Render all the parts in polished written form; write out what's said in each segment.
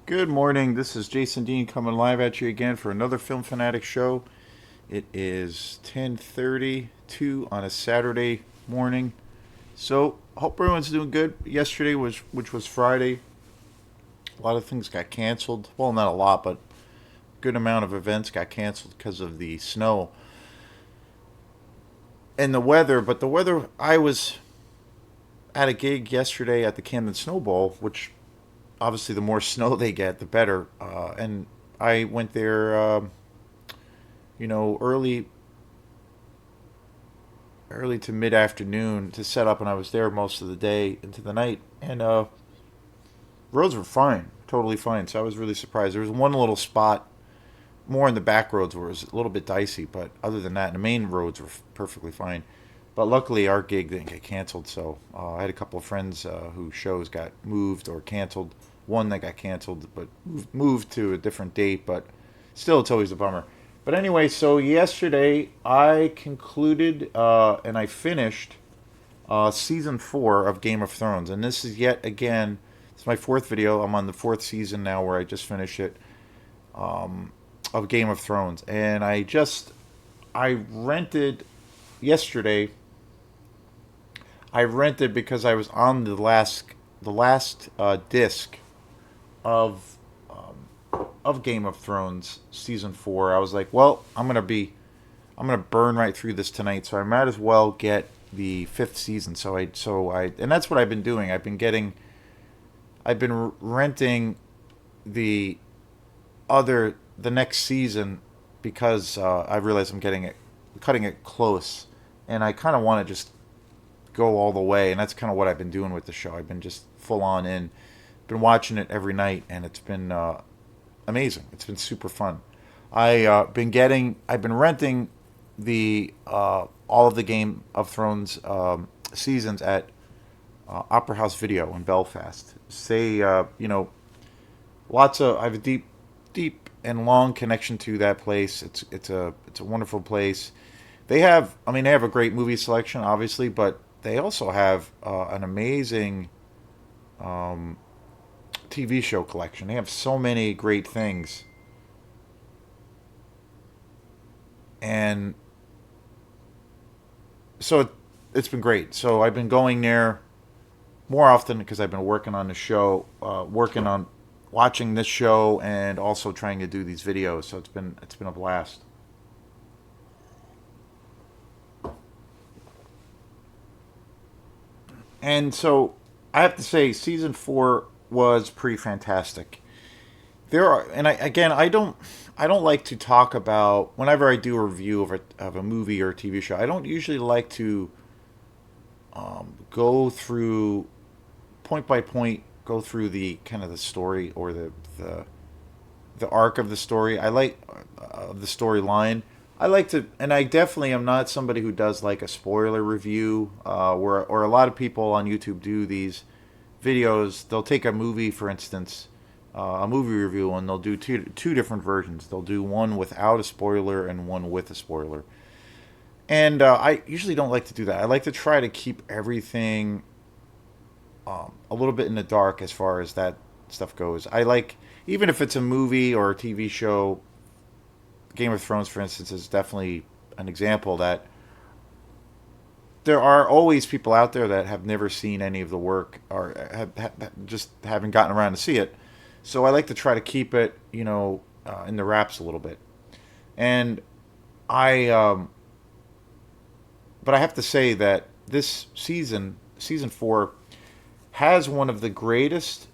Good morning. This is Jason Dean coming live at you again for another Film Fanatic show. It is 10:32 on a Saturday morning. So, hope everyone's doing good. Yesterday which was Friday. A lot of things got canceled. Well, not a lot, but a good amount of events got canceled because of the snow and the weather, but the weather I was at a gig yesterday at the Camden Snowball, which obviously the more snow they get, the better. And I went there early to mid afternoon to set up, and I was there most of the day into the night. And roads were fine, totally fine. So I was really surprised. There was one little spot, more in the back roads, where it was a little bit dicey, but other than that, the main roads were perfectly fine. But luckily, our gig didn't get canceled. So I had a couple of friends whose shows got moved or canceled. One that got canceled, but moved to a different date. But still, it's always a bummer. But anyway, so yesterday I concluded and I finished season 4 of Game of Thrones, and this is yet again, it's my fourth video. I'm on the fourth season now, where I just finished it, of Game of Thrones, and I rented yesterday. I rented because I was on the last disc of of Game of Thrones season 4. I was like, well, I'm gonna burn right through this tonight, so I might as well get the fifth season. And that's what I've been doing. I've been renting the the next season because I realize cutting it close, and I kind of want to just go all the way, and that's kind of what I've been doing with the show. I've been just full on in, been watching it every night, and it's been amazing. It's been super fun. I've been renting the all of the Game of Thrones seasons at Opera House Video in Belfast. I have a deep and long connection to that place. It's a wonderful place. They have a great movie selection, obviously, but they also have an amazing TV show collection. They have so many great things, and so it's been great. So I've been going there more often because I've been working on the show, working on watching this show, and also trying to do these videos. So it's been a blast. And so I have to say, season 4 was pretty fantastic. There are, and I don't like to talk about, whenever I do a review of a movie or a TV show. I don't usually like to go through point by point, go through the kind of the story, or the arc of the story. I like of the storyline. I like to, and I definitely am not somebody who does like a spoiler review, where or a lot of people on YouTube do these videos. They'll take a movie, for instance, a movie review, and they'll do two different versions. They'll do one without a spoiler and one with a spoiler. And I usually don't like to do that. I like to try to keep everything a little bit in the dark as far as that stuff goes. I like, even if it's a movie or a TV show. Game of Thrones, for instance, is definitely an example that there are always people out there that have never seen any of the work, or just haven't gotten around to see it. So I like to try to keep it, in the wraps a little bit. And I, but I have to say that this season 4, has one of the greatest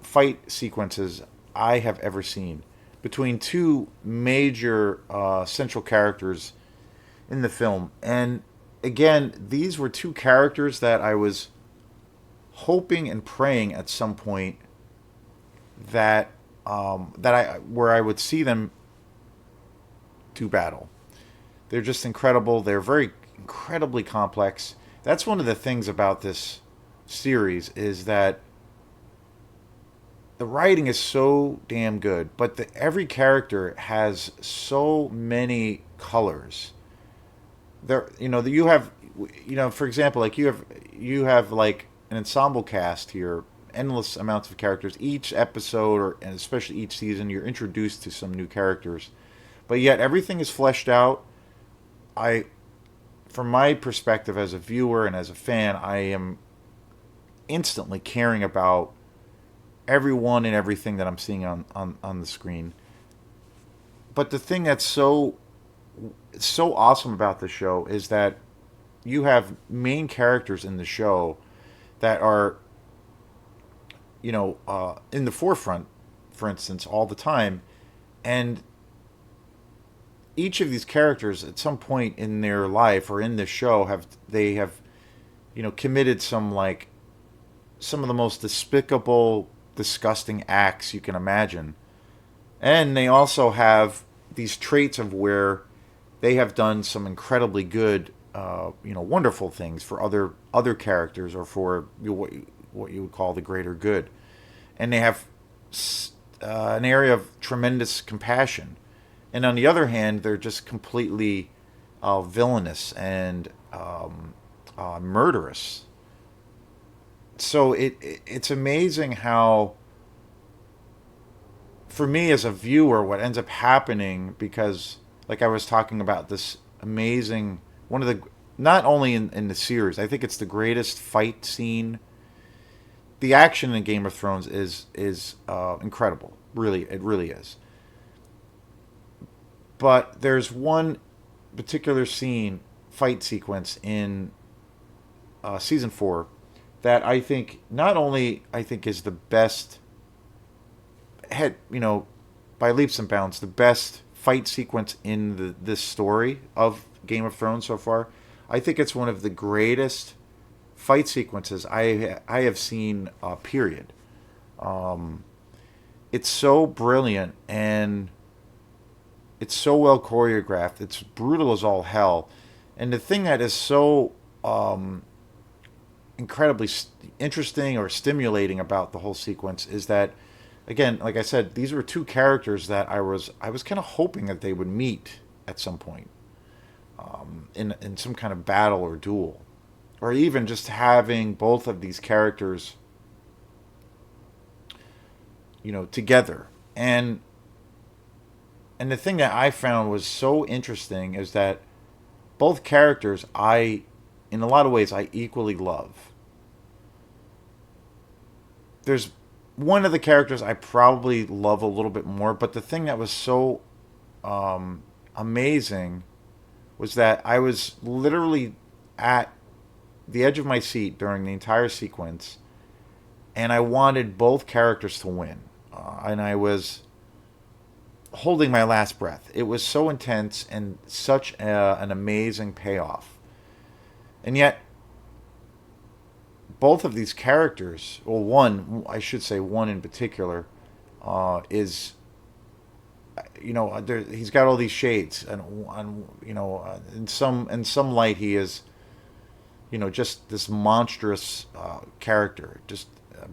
fight sequences I have ever seen between two major central characters in the film. And again, these were two characters that I was hoping and praying at some point that I where I would see them do battle. They're just incredible. They're very incredibly complex. That's one of the things about this series, is that the writing is so damn good, but every character has so many colors. There, you have, for example, like you have like an ensemble cast here endless amounts of characters. Each episode, or and especially each season, you're introduced to some new characters, but yet everything is fleshed out. I, from my perspective as a viewer and as a fan, I am instantly caring about everyone and everything that I'm seeing on the screen. But the thing that's so awesome about the show is that you have main characters in the show that are, in the forefront, for instance, all the time. And each of these characters, at some point in their life or in the show, have committed some of the most despicable, disgusting acts you can imagine. And they also have these traits of where they have done some incredibly good, wonderful things for other characters, or for what you would call the greater good. And they have an area of tremendous compassion. And on the other hand, they're just completely villainous and murderous. So it's amazing how, for me as a viewer, what ends up happening, because like I was talking about, this amazing, one of the, not only in the series, I think it's the greatest fight scene. The action in Game of Thrones is incredible. Really, it really is. But there's one particular scene, fight sequence in season 4, that I think, not only I think is the best, head, by leaps and bounds, the best fight sequence in this story of Game of Thrones so far. I think it's one of the greatest fight sequences I have seen. Period. It's so brilliant, and it's so well choreographed. It's brutal as all hell, and the thing that is so incredibly interesting or stimulating about the whole sequence is that, again, like I said, these were two characters that I was kind of hoping that they would meet at some point, in some kind of battle or duel, or even just having both of these characters, together. And the thing that I found was so interesting is that both characters, in a lot of ways, I equally love. There's one of the characters I probably love a little bit more, but the thing that was so amazing was that I was literally at the edge of my seat during the entire sequence, and I wanted both characters to win. And I was holding my last breath. It was so intense and such an amazing payoff. And yet, both of these characters, well, one, I should say one in particular, is, he's got all these shades, and in some light he is, just this monstrous character, just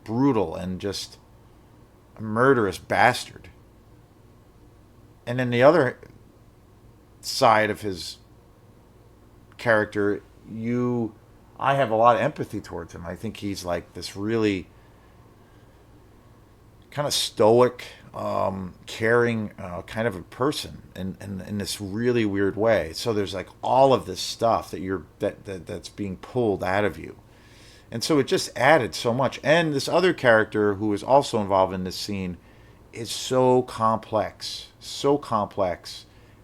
brutal and just a murderous bastard. And then the other side of his character, I have a lot of empathy towards him. I think he's like this really kind of stoic, caring kind of a person, in this really weird way. So there's like all of this stuff that's being pulled out of you, and so it just added so much. And this other character who is also involved in this scene is so complex,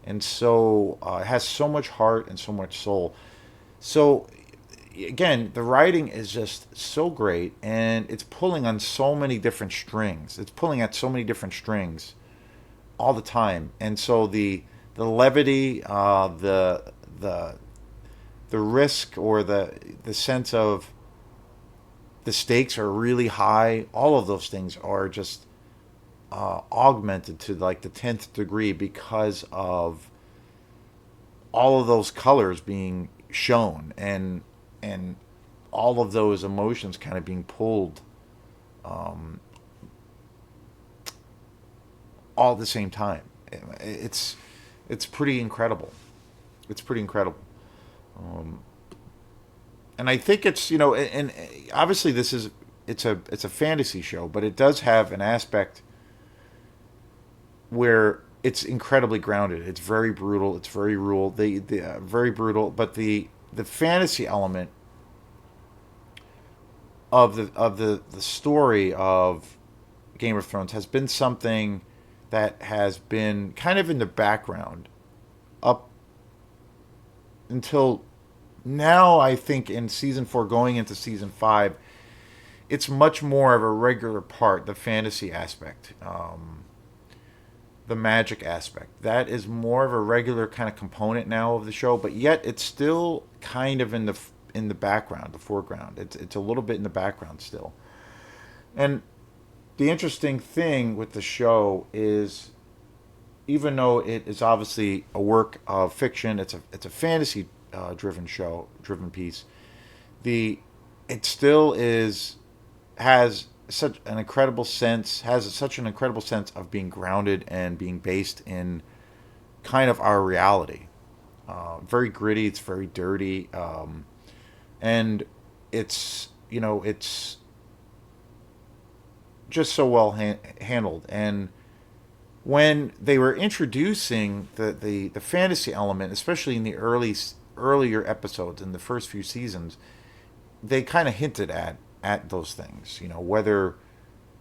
and so has so much heart and so much soul. So again, the writing is just so great, and it's pulling on so many different strings. It's pulling at so many different strings all the time, and so the levity, the risk, or the sense of the stakes are really high. All of those things are just augmented to like the 10th degree because of all of those colors being shown, and all of those emotions kind of being pulled all at the same time. It's it's pretty incredible. It's pretty incredible. Um, and I think it's, and obviously this is it's a fantasy show, but it does have an aspect where it's incredibly grounded. It's very brutal. It's very rural. The very brutal, but the fantasy element of the story of Game of Thrones has been something that has been kind of in the background up until now. I think in season 4 going into season 5, it's much more of a regular part. The fantasy aspect, the magic aspect, that is more of a regular kind of component now of the show. But yet it's still kind of in the background, the foreground. It's a little bit in the background still. And the interesting thing with the show is, even though it is obviously a work of fiction, it's a fantasy driven show, driven piece. The It still is, has such an incredible sense of being grounded and being based in kind of our reality. Very gritty. It's very dirty, and it's just so well handled. And when they were introducing the fantasy element, especially in the earlier episodes in the first few seasons, they kind of hinted at those things. Whether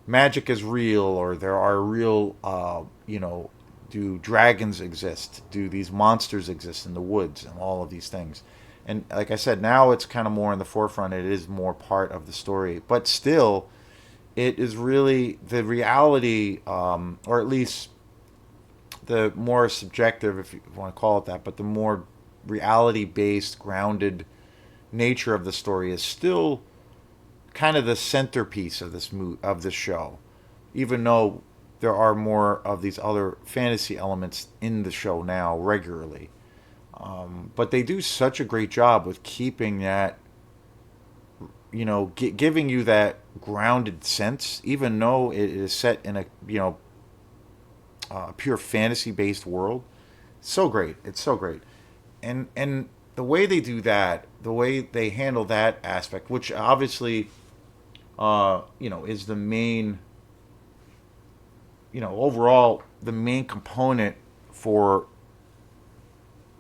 magic is real, or there are real, do dragons exist? Do these monsters exist in the woods, and all of these things? And like I said, now it's kind of more in the forefront. It is more part of the story, but still, it is really the reality, or at least the more subjective, if you want to call it that, but the more reality-based, grounded nature of the story is still kind of the centerpiece of this show, even though there are more of these other fantasy elements in the show now regularly. But they do such a great job with keeping that, giving you that grounded sense, even though it is set in a pure fantasy based world. So great, it's so great, and the way they do that, the way they handle that aspect, which obviously, is the main, overall the main component for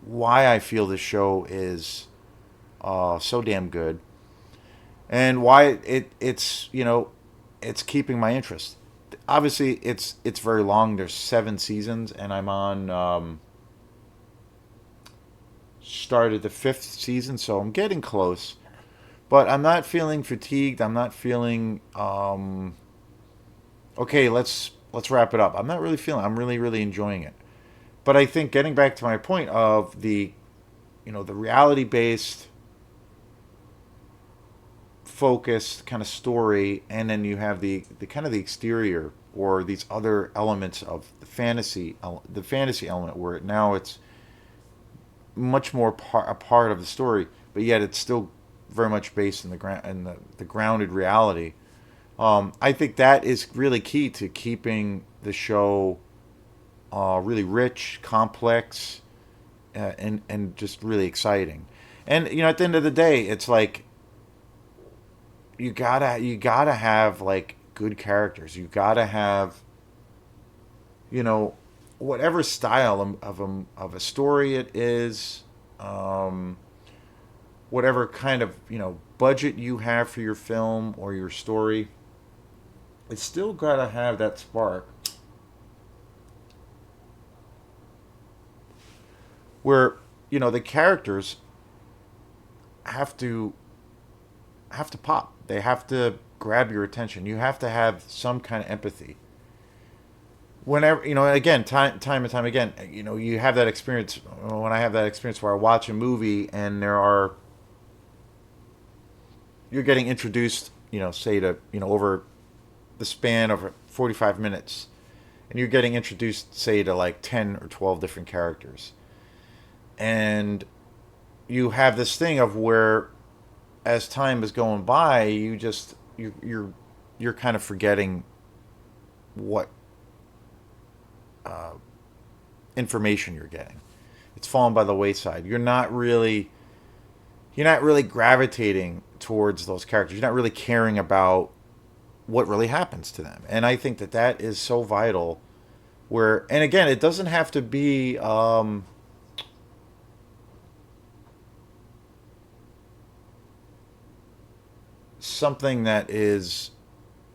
why I feel this show is so damn good, and why it's keeping my interest. Obviously, it's very long. There's 7 seasons, and I'm on started the 5th season, so I'm getting close. But I'm not feeling fatigued. I'm not feeling okay. Let's wrap it up. I'm not really feeling. I'm really really enjoying it. But I think, getting back to my point of the reality based focused kind of story, and then you have the kind of the exterior, or these other elements of the fantasy element, where now it's much more a part of the story, but yet it's still very much based in the grounded reality. I think that is really key to keeping the show really rich, complex, and just really exciting. And at the end of the day, it's like you gotta have like good characters. You gotta have whatever style of a story it is, whatever kind of budget you have for your film or your story. It's still gotta have that spark where the characters have to pop. They have to grab your attention. You have to have some kind of empathy. Whenever again, time and time again, you have that experience. When I have that experience where I watch a movie and you're getting introduced, say to over the span of 45 minutes, and you're getting introduced, say, to like 10 or 12 different characters, and you have this thing of where, as time is going by, you're kind of forgetting what information you're getting. It's fallen by the wayside. You're not really gravitating towards those characters. You're not really caring about what really happens to them. And I think that that is so vital. Where, and again, it doesn't have to be something that is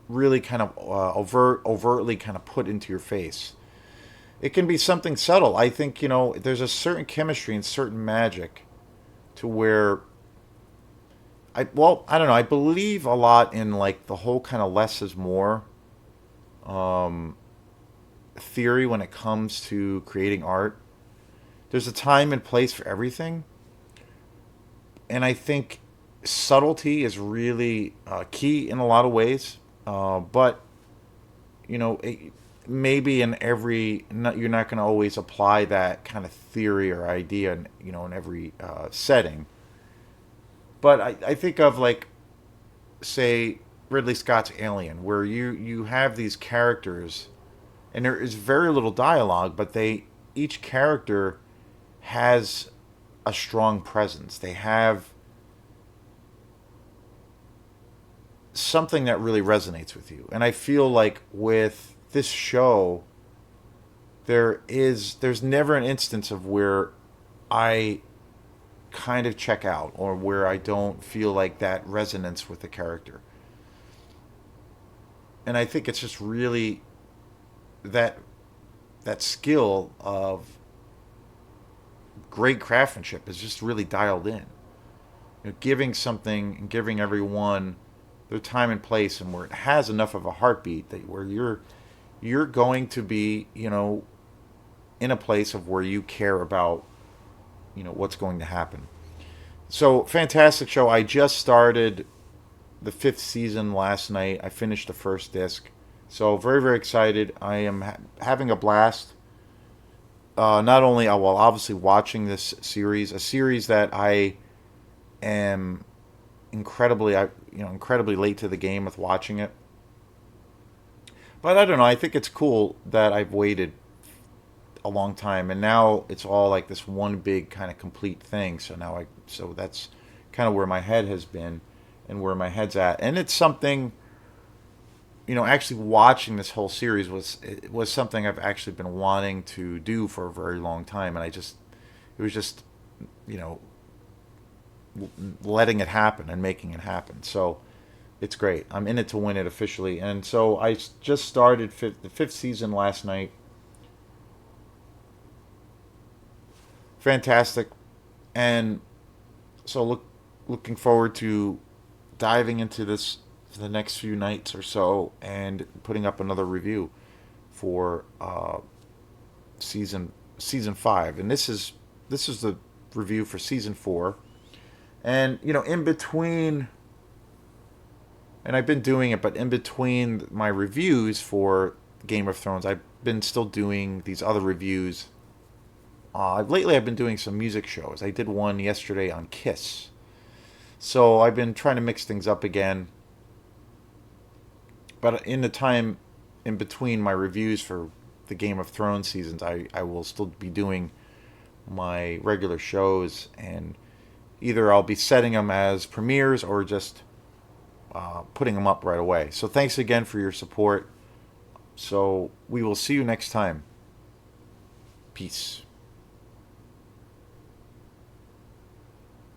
really kind of overtly kind of put into your face. It can be something subtle. I think, there's a certain chemistry and certain magic to where I don't know. I believe a lot in like the whole kind of less is more um, theory when it comes to creating art. There's a time and place for everything, and I think subtlety is really key in a lot of ways. But maybe in every you're not going to always apply that kind of theory or idea, in every setting. But I think of like, say, Ridley Scott's Alien, where you have these characters, and there is very little dialogue, but they each character has a strong presence. They have something that really resonates with you. And I feel like with this show, there's never an instance of where I kind of check out or where I don't feel like that resonance with the character. And I think it's just really that that skill of great craftsmanship is just really dialed in. Giving something and giving everyone their time and place, and where it has enough of a heartbeat that where you're going to be, in a place of where you care about, what's going to happen. So fantastic show. I just started the fifth season last night. I finished the first disc, so very very excited. I am having a blast. Not only while obviously watching this series, a series that I am incredibly late to the game with watching it. But I don't know. I think it's cool that I've waited a long time, and now it's all like this one big kind of complete thing. So that's kind of where my head has been, and where my head's at, and it's something. Actually watching this whole series was something I've actually been wanting to do for a very long time, and it was just, you know, letting it happen and making it happen. So it's great. I'm in it to win it officially, and so I just started the fifth season last night. Fantastic, and so looking forward to diving into this for the next few nights or so and putting up another review for season 5, and this is the review for season 4. And in between, and I've been doing it, but in between my reviews for Game of Thrones, I've been still doing these other reviews. Lately, I've been doing some music shows. I did one yesterday on Kiss. So I've been trying to mix things up again. But in the time in between my reviews for the Game of Thrones seasons, I will still be doing my regular shows. And either I'll be setting them as premieres or just putting them up right away. So thanks again for your support. So we will see you next time. Peace.